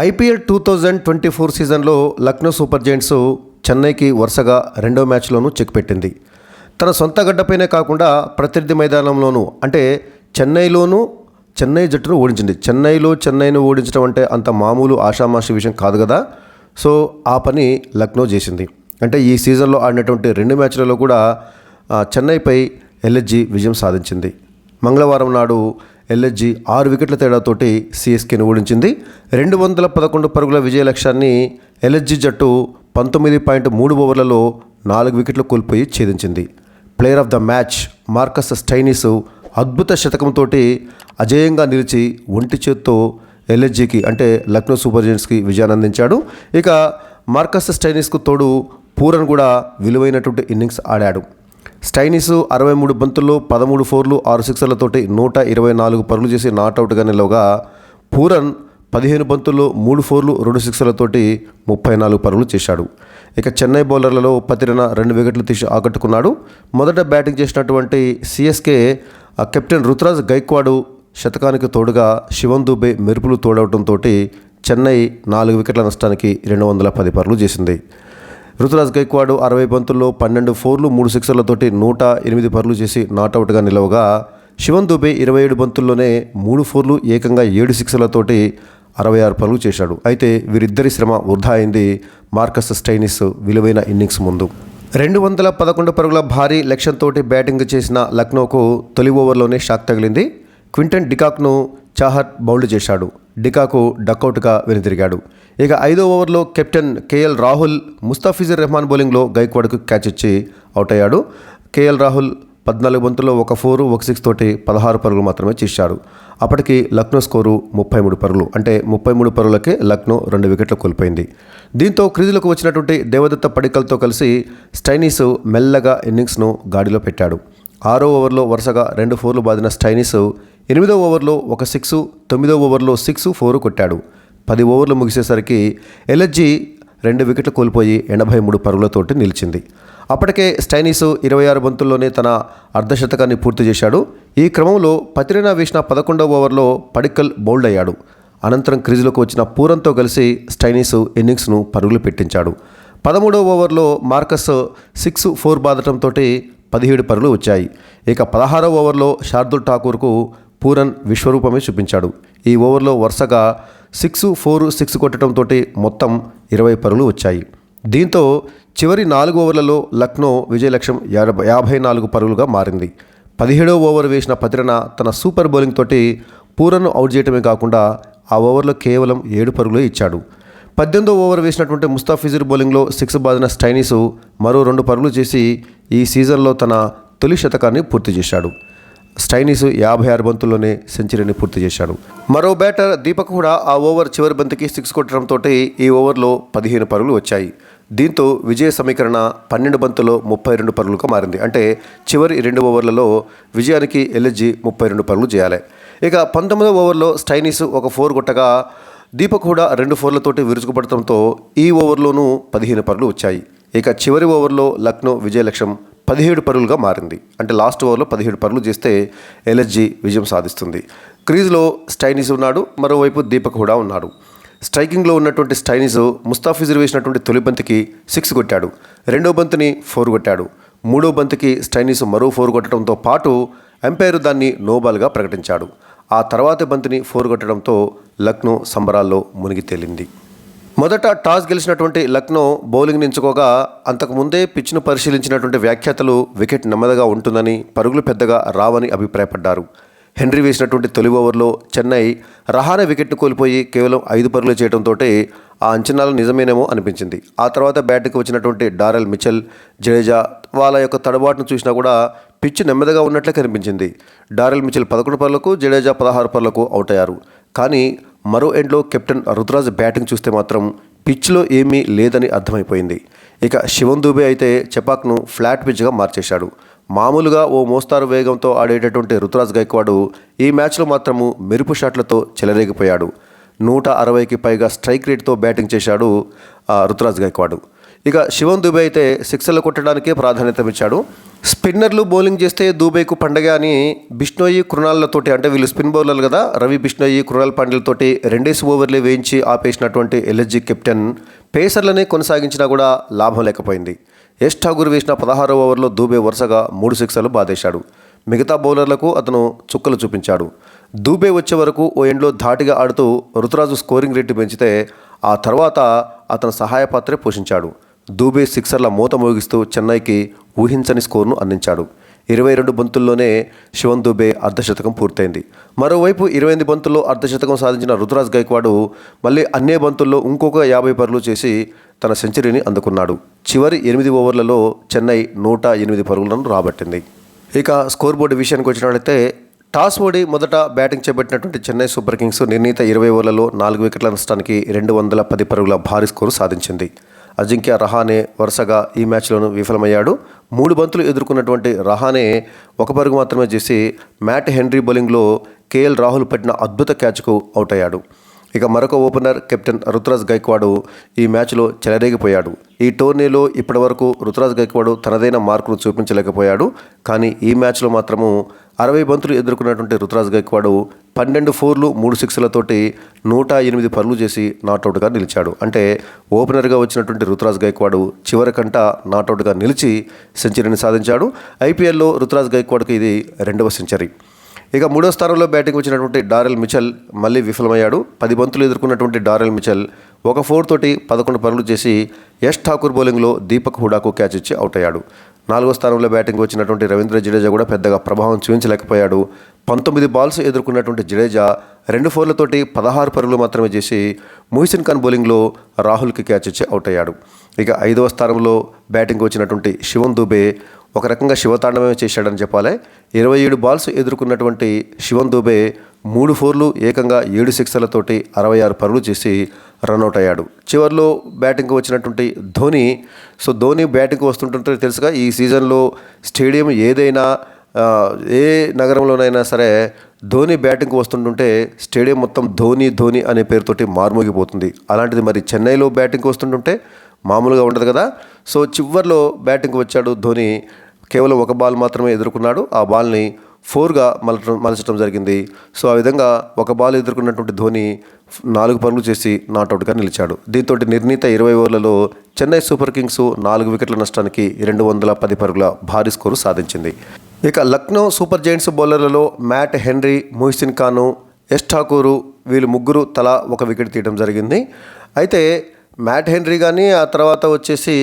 IPL 2024 సీజన్లో Lucknow super Giants చెన్నైకి వరుసగా రెండో మ్యాచ్లోనూ చెక్ పెట్టింది. తన సొంత గడ్డపైనే కాకుండా ప్రత్యర్థి మైదానంలోనూ అంటే చెన్నై జట్టును ఓడించింది. చెన్నైను ఓడించడం అంటే అంత మామూలు ఆషామాషి విషయం కాదు కదా. సో ఆ పని లక్నో చేసింది. అంటే ఈ సీజన్లో ఆడినటువంటి రెండు మ్యాచ్లలో కూడా చెన్నైపై ఎల్ఎస్జీ విజయం సాధించింది. మంగళవారం నాడు ఎల్ఎస్జీ 6 వికెట్ల తేడాతోటి సిఎస్కేను ఓడించింది. 211 పరుగుల విజయ లక్ష్యాన్ని ఎల్ఎస్జీ జట్టు 19.3 ఓవర్లలో 4 వికెట్లు కోల్పోయి ఛేదించింది. Player of the match Marcus Stoinis అద్భుత శతకంతో అజేయంగా నిలిచి ఒంటి చేత్తో ఎల్ఎస్జీకి అంటే లక్నో సూపర్ జైంట్స్కి విజయాన్ని అందించాడు. ఇక మార్కస్ స్టైనిస్కు తోడు పూరన్ కూడా విలువైనటువంటి ఇన్నింగ్స్ ఆడాడు. స్టైనిస్ 63 బంతుల్లో 13 ఫోర్లు 6 సిక్సర్లతోటి 124 పరుగులు చేసి నాట్అవుట్గా నిలవగా పూరన్ 15 బంతుల్లో 3 ఫోర్లు 2 సిక్సర్లతోటి 34 పరుగులు చేశాడు. ఇక చెన్నై బౌలర్లలో పతిరన 2 వికెట్లు తీసి ఆకట్టుకున్నాడు. మొదట బ్యాటింగ్ చేసినటువంటి సిఎస్కే కెప్టెన్ రుతురాజ్ గైక్వాడ్ శతకానికి తోడుగా శివన్ దుబే మెరుపులు తోడవడంతో చెన్నై 4 వికెట్ల నష్టానికి 210 పరుగులు చేసింది. రుతురాజ్ గైక్వాడ్ 60 బంతుల్లో 12 ఫోర్లు 3 సిక్సర్లతోటి 108 పరుగులు చేసి నాట్అవుట్గా నిలవగా శివన్ దుబే 27 బంతుల్లోనే 3 ఫోర్లు ఏకంగా 7 సిక్సర్లతోటి 66 పరుగులు చేశాడు. అయితే వీరిద్దరి శ్రమ వృధా అయింది మార్కస్ స్టైనిస్ విలువైన ఇన్నింగ్స్ ముందు. 211 పరుగుల భారీ లక్ష్యంతో బ్యాటింగ్ చేసిన లక్నోకు తొలి ఓవర్లోనే షాక్ తగిలింది. క్వింటన్ డికాక్ను చాహర్ బౌల్డ్ చేశాడు. డికాకు డకౌట్గా వెనుతిరిగాడు. ఇక 5వ ఓవర్లో కెప్టెన్ కేఎల్ రాహుల్ ముస్తాఫిజుర్ రెహమాన్ బౌలింగ్లో గైక్వాడ్కు క్యాచ్ ఇచ్చి అవుట్ అయ్యాడు. కేఎల్ రాహుల్ 14 బంతుల్లో 1 4 1 6 తోటి 16 పరుగులు మాత్రమే చేశాడు. అప్పటికి లక్నో స్కోరు 33 పరుగులు. అంటే 33 పరుగులకే లక్నో 2 వికెట్లు కోల్పోయింది. దీంతో క్రీజులకు వచ్చినటువంటి దేవదత్త పడిక్కల్తో కలిసి స్టైనిస్ మెల్లగా ఇన్నింగ్స్ను గాడిలో పెట్టాడు. 6వ ఓవర్లో వరుసగా 2 ఫోర్లు బాదిన స్టైనిస్ 8వ ఓవర్లో 1 6, 9వ ఓవర్లో 6 4 కొట్టాడు. 10 ఓవర్లు ముగిసేసరికి ఎల్ఎస్జీ 2 వికెట్లు కోల్పోయి 83 పరుగులతోటి నిలిచింది. అప్పటికే స్టైనిస్ 26 బంతుల్లోనే తన అర్ధశతకాన్ని పూర్తి చేశాడు. ఈ క్రమంలో పతిరేనా వేసిన 11వ ఓవర్లో పడిక్కల్ బౌల్డ్ అయ్యాడు. అనంతరం క్రీజులోకి వచ్చిన పూరన్తో కలిసి స్టైనిస్ ఇన్నింగ్స్ను పరుగులు పెట్టించాడు. 13వ ఓవర్లో మార్కస్ 6 4 బాదటంతో 17 పరుగులు వచ్చాయి. ఇక 16వ ఓవర్లో శార్దుల్ ఠాకూర్కు పూరన్ విశ్వరూపమే చూపించాడు. ఈ ఓవర్లో వరుసగా 6 4 6 కొట్టడంతో మొత్తం 20 పరుగులు వచ్చాయి. దీంతో చివరి 4 ఓవర్లలో లక్నో విజయ లక్ష్యం 54 పరుగులుగా మారింది. 17వ ఓవర్ వేసిన పతిరన తన సూపర్ బౌలింగ్ తోటి పూరన్ను అవుట్ చేయడమే కాకుండా ఆ ఓవర్లో కేవలం 7 పరుగులే ఇచ్చాడు. 18వ ఓవర్ వేసినటువంటి ముస్తాఫిజుర్ బౌలింగ్లో 6 బాదిన స్టైనిస్ మరో 2 పరుగులు చేసి ఈ సీజన్లో తన తొలి శతకాన్ని పూర్తి చేశాడు. స్టైనిస్ 56 బంతుల్లోనే సెంచరీని పూర్తి చేశాడు. మరో బ్యాటర్ దీపక్ కూడా ఆ ఓవర్ చివరి బంతికి 6 కొట్టడంతో ఈ ఓవర్లో 15 పరుగులు వచ్చాయి. దీంతో విజయ సమీకరణ 12 బంతుల్లో 32 పరుగులుగా మారింది. అంటే చివరి 2 ఓవర్లలో విజయానికి ఎల్ఎస్జీ 32 పరుగులు చేయాలి. ఇక 19వ ఓవర్లో స్టైనిస్ 1 4 కొట్టగా దీపక్ కూడా 2 ఫోర్లతోటి విరుచుకుపడటంతో ఈ ఓవర్లోనూ 15 పరుగులు వచ్చాయి. ఇక చివరి ఓవర్లో లక్నో విజయ లక్ష్యం 17 పరుగులుగా మారింది. అంటే లాస్ట్ ఓవర్లో 17 పరుగులు చేస్తే ఎల్ఎస్జీ విజయం సాధిస్తుంది. క్రీజ్లో స్టైనిస్ ఉన్నాడు, మరోవైపు దీపక్ కూడా ఉన్నాడు. స్ట్రైకింగ్లో ఉన్నటువంటి స్టైనిస్ ముస్తాఫిజుర్ వేసినటువంటి తొలి బంతికి 6 కొట్టాడు. 2వ బంతిని 4 కొట్టాడు. 3వ బంతికి స్టైనిస్ మరో 4 కొట్టడంతో పాటు ఎంపైర్ దాన్ని నోబాల్గా ప్రకటించాడు. ఆ తర్వాతి బంతిని 4 కొట్టడంతో లక్నో సంబరాల్లో మునిగి తేలింది. మొదట టాస్ గెలిచినటువంటి లక్నో బౌలింగ్ని ఎంచుకోగా అంతకుముందే పిచ్ను పరిశీలించినటువంటి వ్యాఖ్యాతలు వికెట్ నెమ్మదిగా ఉంటుందని, పరుగులు పెద్దగా రావని అభిప్రాయపడ్డారు. హెన్రీ వేసినటువంటి తొలి ఓవర్లో చెన్నై రహానే వికెట్ను కోల్పోయి కేవలం 5 పరుగులు చేయడంతో ఆ అంచనాలు నిజమేనేమో అనిపించింది. ఆ తర్వాత బ్యాటింగ్కి వచ్చినటువంటి డారెల్ మిచెల్, జడేజా వాళ్ళ యొక్క తడబాటును చూసినా కూడా పిచ్ నెమ్మదిగా ఉన్నట్లే కనిపించింది. డారెల్ మిచెల్ 11 పరుగులకు, జడేజా 16 పరుగులకు అవుట్ అయ్యారు. కానీ మరో ఎండ్లో కెప్టెన్ రుతురాజ్ బ్యాటింగ్ చూస్తే మాత్రం పిచ్లో ఏమీ లేదని అర్థమైపోయింది. ఇక శివన్ దుబే అయితే చెపాక్ను ఫ్లాట్ పిచ్గా మార్చేశాడు. మామూలుగా ఓ మోస్తారు వేగంతో ఆడేటటువంటి రుతురాజ్ గైక్వాడ్ ఈ మ్యాచ్లో మాత్రము మెరుపు షాట్లతో చెలరేగిపోయాడు. 160కి పైగా స్ట్రైక్ రేట్తో బ్యాటింగ్ చేశాడు రుతురాజ్ గైక్వాడ్. ఇక శివన్ దుబే అయితే సిక్సర్లు కొట్టడానికే ప్రాధాన్యత ఇచ్చాడు. స్పిన్నర్లు బౌలింగ్ చేస్తే దూబేకు పండగ అని బిష్నోయి కృణాలతోటి, అంటే వీళ్ళు స్పిన్ బౌలర్లు కదా, రవి బిష్నోయి కృణాల్ పాండ్యలతోటి 2 ఓవర్లే వేయించి ఆపేసినటువంటి ఎల్ఎస్జీ కెప్టెన్ పేసర్లనే కొనసాగించినా కూడా లాభం లేకపోయింది. యష్ ఠాకూర్ వేసిన 16వ ఓవర్లో దూబే వరుసగా 3 సిక్సర్లు బాధేశాడు. మిగతా బౌలర్లకు అతను చుక్కలు చూపించాడు. దూబే వచ్చే వరకు ఓ ఎండ్లో ధాటిగా ఆడుతూ రుతురాజు స్కోరింగ్ రేటు పెంచితే ఆ తర్వాత అతను సహాయ పాత్రే పోషించాడు. దూబే సిక్సర్ల మూత మోగిస్తూ చెన్నైకి ఊహించని స్కోర్ను అందించాడు. 22 బంతుల్లోనే శివన్ దూబే అర్ధశతకం పూర్తయింది. మరోవైపు 28 బంతుల్లో అర్ధశతకం సాధించిన రుతురాజ్ గైక్వాడ్ మళ్ళీ అన్నే బంతుల్లో ఇంకొక 50 పరుగులు చేసి తన సెంచరీని అందుకున్నాడు. చివరి 8 ఓవర్లలో చెన్నై 108 పరుగులను రాబట్టింది. ఇక స్కోర్ బోర్డు విషయానికి వచ్చినట్లయితే టాస్ ఓడి మొదట బ్యాటింగ్ చేపట్టినటువంటి చెన్నై సూపర్ కింగ్స్ నిర్ణీత 20 ఓవర్లలో 4 వికెట్ల నష్టానికి 210 పరుగుల భారీ స్కోరు సాధించింది. అజింక్య రహానే వరుసగా ఈ మ్యాచ్లోనూ విఫలమయ్యాడు. 3 బంతులు ఎదుర్కొన్నటువంటి రహానే 1 పరుగు మాత్రమే చేసి మ్యాట్ హెన్రీ బౌలింగ్లో కేఎల్ రాహుల్ పట్టిన అద్భుత క్యాచ్కు అవుట్ అయ్యాడు. ఇక మరొక ఓపెనర్ కెప్టెన్ రుతురాజ్ గైక్వాడ్ ఈ మ్యాచ్లో చెలరేగిపోయాడు. ఈ టోర్నీలో ఇప్పటివరకు రుతురాజ్ గైక్వాడ్ తనదైన మార్కును చూపించలేకపోయాడు. కానీ ఈ మ్యాచ్లో మాత్రము 60 బంతులు ఎదుర్కొన్నటువంటి రుతురాజ్ గైక్వాడ్ 12 ఫోర్లు 3 సిక్స్లతోటి 108 పరుగులు చేసి నాట్అవుట్గా నిలిచాడు. అంటే ఓపెనర్గా వచ్చినటువంటి రుతురాజ్ గైక్వాడ్ చివరికంట నాట్అవుట్గా నిలిచి సెంచరీని సాధించాడు. ఐపీఎల్లో రుతురాజ్ గైక్వాడ్కి ఇది 2వ సెంచరీ. ఇక 3వ స్థానంలో బ్యాటింగ్ వచ్చినటువంటి డారెల్ మిచెల్ మళ్ళీ విఫలమయ్యాడు. 10 బంతులు ఎదుర్కొన్నటువంటి డారెల్ మిచెల్ 1 ఫోర్ తోటి 11 పరుగులు చేసి యష్ ఠాకూర్ బౌలింగ్లో దీపక్ హుడాకు క్యాచ్ ఇచ్చి అవుట్ అయ్యాడు. 4వ స్థానంలో బ్యాటింగ్ వచ్చినటువంటి రవీంద్ర జడేజా కూడా పెద్దగా ప్రభావం చూపించలేకపోయాడు. 19 బాల్స్ ఎదుర్కొన్నటువంటి జడేజా 2 ఫోర్లతోటి 16 పరుగులు మాత్రమే చేసి ముహిసిన్ ఖాన్ బౌలింగ్లో రాహుల్కి క్యాచ్ ఇచ్చి అవుట్ అయ్యాడు. ఇక 5వ స్థానంలో బ్యాటింగ్ వచ్చినటువంటి శివన్ దూబే ఒక రకంగా శివతాండవమే చేశాడని చెప్పాలి. 27 బాల్స్ ఎదుర్కొన్నటువంటి శివన్ దూబే 3 ఫోర్లు ఏకంగా 7 సిక్సర్లతోటి 66 పరుగులు చేసి రన్అట్ అయ్యాడు. చివరిలో బ్యాటింగ్కి వచ్చినటువంటి ధోని బ్యాటింగ్కి వస్తుంటుంటే తెలుసుగా, ఈ సీజన్లో స్టేడియం ఏదైనా ఏ నగరంలోనైనా సరే ధోని బ్యాటింగ్కి వస్తుంటుంటే స్టేడియం మొత్తం ధోని అనే పేరుతోటి మార్మోగిపోతుంది. అలాంటిది మరి చెన్నైలో బ్యాటింగ్కి వస్తుంటుంటే మామూలుగా ఉండదు కదా. సో చివర్లో బ్యాటింగ్కి వచ్చాడు ధోని. కేవలం 1 బాల్ మాత్రమే ఎదుర్కొన్నాడు. ఆ బాల్ని 4గా మలచడం జరిగింది. సో ఆ విధంగా 1 బాల్ ఎదుర్కొన్నటువంటి ధోని 4 పరుగులు చేసి నాట్అవుట్గా నిలిచాడు. దీంతో నిర్ణీత 20 ఓవర్లలో చెన్నై సూపర్ కింగ్స్ 4 వికెట్ల నష్టానికి 210 పరుగుల భారీ స్కోరు సాధించింది. ఇక లక్నో సూపర్ జైంట్స్ బౌలర్లలో మ్యాట్ హెన్రీ, ముహిసిన్ ఖాన్, యష్ ఠాకూర్ వీళ్ళు ముగ్గురు తలా 1 వికెట్ తీయడం జరిగింది. అయితే మ్యాట్ హెన్రీ కానీ ఆ తర్వాత వచ్చేసి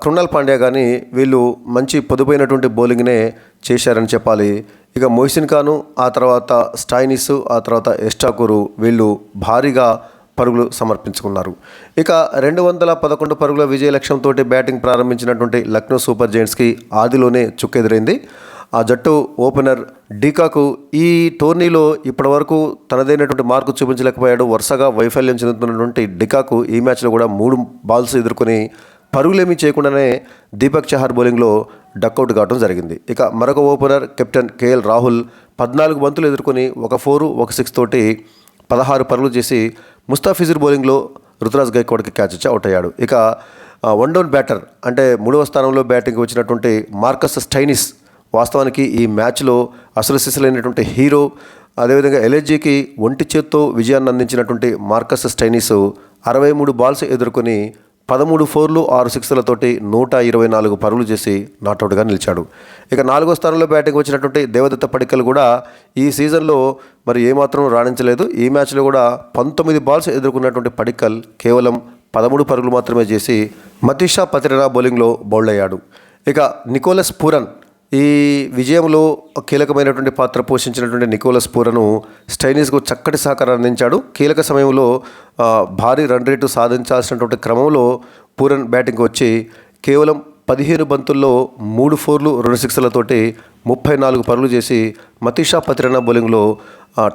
కృణాల్ పాండ్యా కానీ వీళ్ళు మంచి పొదుపైనటువంటి బౌలింగ్నే చేశారని చెప్పాలి. ఇక ముహిసిన్ ఖాన్, ఆ తర్వాత స్టైనిస్, ఆ తర్వాత యష్ ఠాకూర్ వీళ్ళు భారీగా పరుగులు సమర్పించుకున్నారు. ఇక 211 పరుగుల విజయ లక్ష్యంతో బ్యాటింగ్ ప్రారంభించినటువంటి లక్నో సూపర్ జైంట్స్కి ఆదిలోనే చుక్కెదురైంది. ఆ జట్టు ఓపెనర్ డీకాకు ఈ టోర్నీలో ఇప్పటివరకు తనదైనటువంటి మార్కు చూపించలేకపోయాడు. వరుసగా వైఫల్యం చెందుతున్నటువంటి డీకాకు ఈ మ్యాచ్లో కూడా 3 బాల్స్ ఎదుర్కొని పరుగులేమీ చేయకుండానే దీపక్ చహార్ బౌలింగ్లో డక్అవుట్ కావడం జరిగింది. ఇక మరొక ఓపెనర్ కెప్టెన్ కేఎల్ రాహుల్ 14 బంతులు ఎదుర్కొని 1 ఫోర్ 1 సిక్స్ తోటి 16 పరుగులు చేసి ముస్తాఫిజుర్ బౌలింగ్లో రుతురాజ్ గైక్వాడ్కి క్యాచ్ ఇచ్చి అవుట్ అయ్యాడు. ఇక 1 డౌన్ బ్యాటర్ అంటే 3వ స్థానంలో బ్యాటింగ్కి వచ్చినటువంటి మార్కస్ స్టైనిస్ వాస్తవానికి ఈ మ్యాచ్లో అసలు సిసలైనటువంటి హీరో. అదేవిధంగా ఎల్ఎస్జీకి ఒంటి చేత్తో విజయాన్ని అందించినటువంటి మార్కస్ స్టైనిస్ 63 బాల్స్ ఎదుర్కొని 13 ఫోర్లు 6 సిక్స్లతోటి 124 పరుగులు చేసి నాట్అవుట్గా నిలిచాడు. ఇక 4వ స్థానంలో బ్యాటింగ్ వచ్చినటువంటి దేవదత్త పడిక్కల్ కూడా ఈ సీజన్లో మరి ఏమాత్రం రాణించలేదు. ఈ మ్యాచ్లో కూడా 19 బాల్స్ ఎదుర్కొన్నటువంటి పడిక్కల్ కేవలం 13 పరుగులు మాత్రమే చేసి మతీషా పతిరనా బౌలింగ్లో బౌల్డ్ అయ్యాడు. ఇక నికోలస్ పూరన్ ఈ విజయంలో కీలకమైనటువంటి పాత్ర పోషించినటువంటి నికోలస్ పూరను స్టైనిస్కు చక్కటి సహకారం అందించాడు. కీలక సమయంలో భారీ రన్ రేటు సాధించాల్సినటువంటి క్రమంలో పూరన్ బ్యాటింగ్కి వచ్చి కేవలం 15 బంతుల్లో 3 ఫోర్లు 2 సిక్స్లతోటి 34 పరుగులు చేసి మతీషా పతిరనా బౌలింగ్లో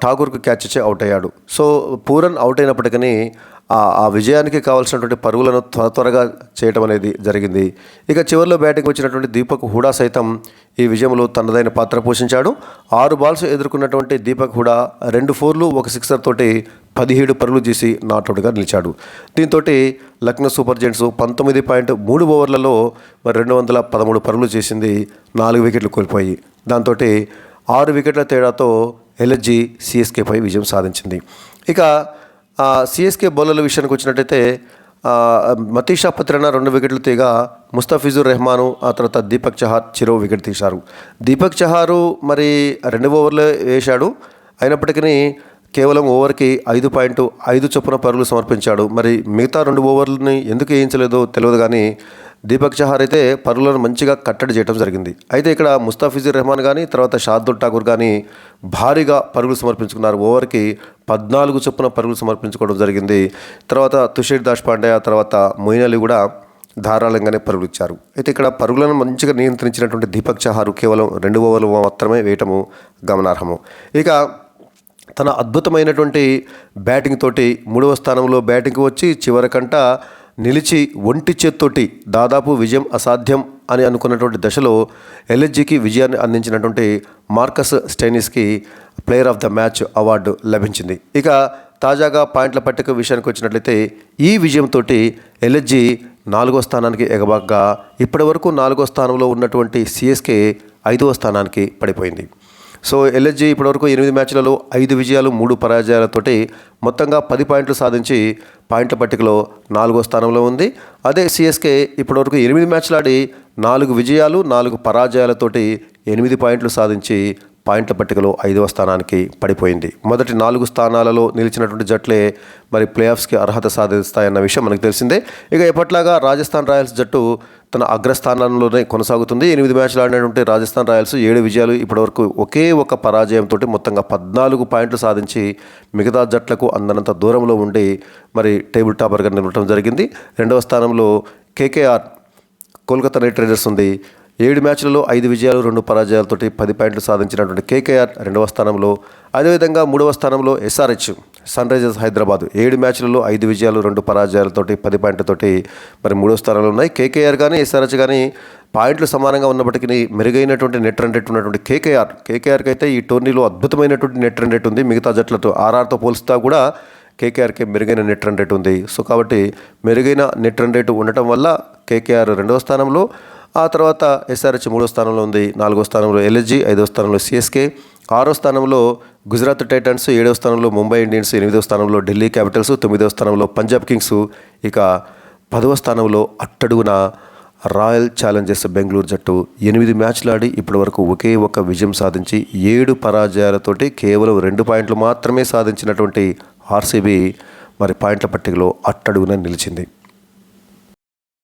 ఠాగూర్కు క్యాచ్ ఇచ్చి అవుట్ అయ్యాడు. సో పూరన్ అవుట్ అయినప్పటికీ ఆ విజయానికి కావాల్సినటువంటి పరుగులను త్వరగా చేయటం అనేది జరిగింది. ఇక చివరిలో బ్యాటింగ్ వచ్చినటువంటి దీపక్ హుడా సైతం ఈ విజయంలో తనదైన పాత్ర పోషించాడు. 6 బాల్స్ ఎదుర్కొన్నటువంటి దీపక్ హుడా 2 4లు 1 సిక్సర్ తోటి 17 పరుగులు చేసి నాట్అవుట్గా నిలిచాడు. దీంతో లక్నో సూపర్ జెయింట్స్ 19.3 ఓవర్లలో 213 పరుగులు చేసింది, 4 వికెట్లు కోల్పోయి. దాంతో 6 వికెట్ల తేడాతో ఎల్ఎస్జీ సిఎస్కేపై విజయం సాధించింది. ఇక సిఎస్కే బౌలర్ల విషయానికి వచ్చినట్టయితే మతీషా పత్రన 2 వికెట్లు తీగా ముస్తఫిజుర్ రెహమాను, ఆ తర్వాత దీపక్ చహార్ చెరో వికెట్ తీశారు. దీపక్ చహారు మరి 2 ఓవర్లు వేశాడు, అయినప్పటికీ కేవలం ఓవర్కి 5.5 చొప్పున పరుగులు సమర్పించాడు. మరి మిగతా 2 ఓవర్లని ఎందుకు వేయించలేదో తెలియదు, కానీ దీపక్ చహార్ అయితే పరుగులను మంచిగా కట్టడి చేయడం జరిగింది. అయితే ఇక్కడ ముస్తాఫిజుర్ రెహమాన్ కానీ తర్వాత షార్దుల్ ఠాకూర్ కానీ భారీగా పరుగులు సమర్పించుకున్నారు. ఓవర్కి 14 చొప్పున పరుగులు సమర్పించుకోవడం జరిగింది. తర్వాత తుషార్ దేశ్పాండే, తర్వాత మొయిన్ అలీ కూడా ధారాళంగానే పరుగులు ఇచ్చారు. అయితే ఇక్కడ పరుగులను మంచిగా నియంత్రించినటువంటి దీపక్ చహార్ కేవలం 2 ఓవర్లు మాత్రమే వేయటము గమనార్హము. ఇక తన అద్భుతమైనటువంటి బ్యాటింగ్ తోటి 3వ స్థానంలో బ్యాటింగ్కి వచ్చి చివరికంట నిలిచి ఒంటి చేత్తోటి దాదాపు విజయం అసాధ్యం అని అనుకున్నటువంటి దశలో ఎల్ఎస్జీకి విజయాన్ని అందించినటువంటి మార్కస్ స్టైనిస్కి player of the match award లభించింది. ఇక తాజాగా పాయింట్ల పట్టిక విషయానికి వచ్చినట్లయితే ఈ విజయంతో ఎల్ఎస్జీ 4వ స్థానానికి ఎగబాగ్గా ఇప్పటి వరకు 4వ స్థానంలో ఉన్నటువంటి సిఎస్కే 5వ స్థానానికి పడిపోయింది. సో ఎల్ఎస్జీ ఇప్పటివరకు 8 మ్యాచ్లలో 5 విజయాలు 3 పరాజయాలతోటి మొత్తంగా 10 పాయింట్లు సాధించి పాయింట్ల పట్టికలో 4వ స్థానంలో ఉంది. అదే సిఎస్కే ఇప్పటివరకు 8 మ్యాచ్లు ఆడి 4 విజయాలు 4 పరాజయాలతోటి 8 పాయింట్లు సాధించి పాయింట్ల పట్టికలో 5వ స్థానానికి పడిపోయింది. మొదటి 4 స్థానాలలో నిలిచినటువంటి జట్లే మరి ప్లే ఆఫ్స్కి అర్హత సాధిస్తాయన్న విషయం మనకు తెలిసిందే. ఇక ఎప్పట్లాగా రాజస్థాన్ రాయల్స్ జట్టు తన అగ్రస్థానంలోనే కొనసాగుతుంది. 8 మ్యాచ్లు ఆడినటువంటి రాజస్థాన్ రాయల్స్ 7 విజయాలు ఇప్పటివరకు ఒకే ఒక పరాజయంతో మొత్తంగా 14 పాయింట్లు సాధించి మిగతా జట్లకు అందనంత దూరంలో ఉండి మరి టేబుల్ టాపర్గా నిలవడం జరిగింది. 2వ స్థానంలో కేకేఆర్ కోల్కతా నైట్ రైడర్స్ ఉంది. 7 మ్యాచ్లలో 5 విజయాలు 2 పరాజయాలతోటి 10 పాయింట్లు సాధించినటువంటి కేకేఆర్ 2వ స్థానంలో. అదేవిధంగా 3వ స్థానంలో ఎస్ఆర్హెచ్ సన్ రైజర్స్ హైదరాబాద్ 7 మ్యాచ్లలో 5 విజయాలు 2 పరాజయాలతోటి 10 పాయింట్లతోటి మరి 3వ స్థానంలో ఉన్నాయి. కేకేఆర్ కానీ ఎస్ఆర్హెచ్ కానీ పాయింట్లు సమానంగా ఉన్నప్పటికీ మెరుగైనటువంటి నెట్ రన్ రేట్ ఉన్నటువంటి కేకేఆర్కి అయితే ఈ టోర్నీలో అద్భుతమైనటువంటి నెట్ రన్ రేట్ ఉంది. మిగతా జట్లతో ఆర్ఆర్తో పోల్స్తా కూడా కేకేఆర్కి మెరుగైన నెట్ రన్ రేట్ ఉంది. సో కాబట్టి మెరుగైన నెట్ రన్ రేటు ఉండటం వల్ల కేకేఆర్ 2వ స్థానంలో, ఆ తర్వాత ఎస్ఆర్హెచ్ 3వ స్థానంలో ఉంది. 4వ స్థానంలో ఎల్ఎస్జీ, 5వ స్థానంలో సిఎస్కే, 6వ స్థానంలో గుజరాత్ టైటన్స్, 7వ స్థానంలో ముంబై ఇండియన్స్, 8వ స్థానంలో ఢిల్లీ క్యాపిటల్స్, 9వ స్థానంలో పంజాబ్ కింగ్స్, ఇక 10వ స్థానంలో అట్టడుగున రాయల్ ఛాలెంజర్స్ బెంగళూరు జట్టు 8 మ్యాచ్లు ఆడి ఇప్పటివరకు ఒకే ఒక విజయం సాధించి 7 పరాజయాలతోటి కేవలం 2 పాయింట్లు మాత్రమే సాధించినటువంటి ఆర్సీబీ మరి పాయింట్ల పట్టికలో అట్టడుగున నిలిచింది.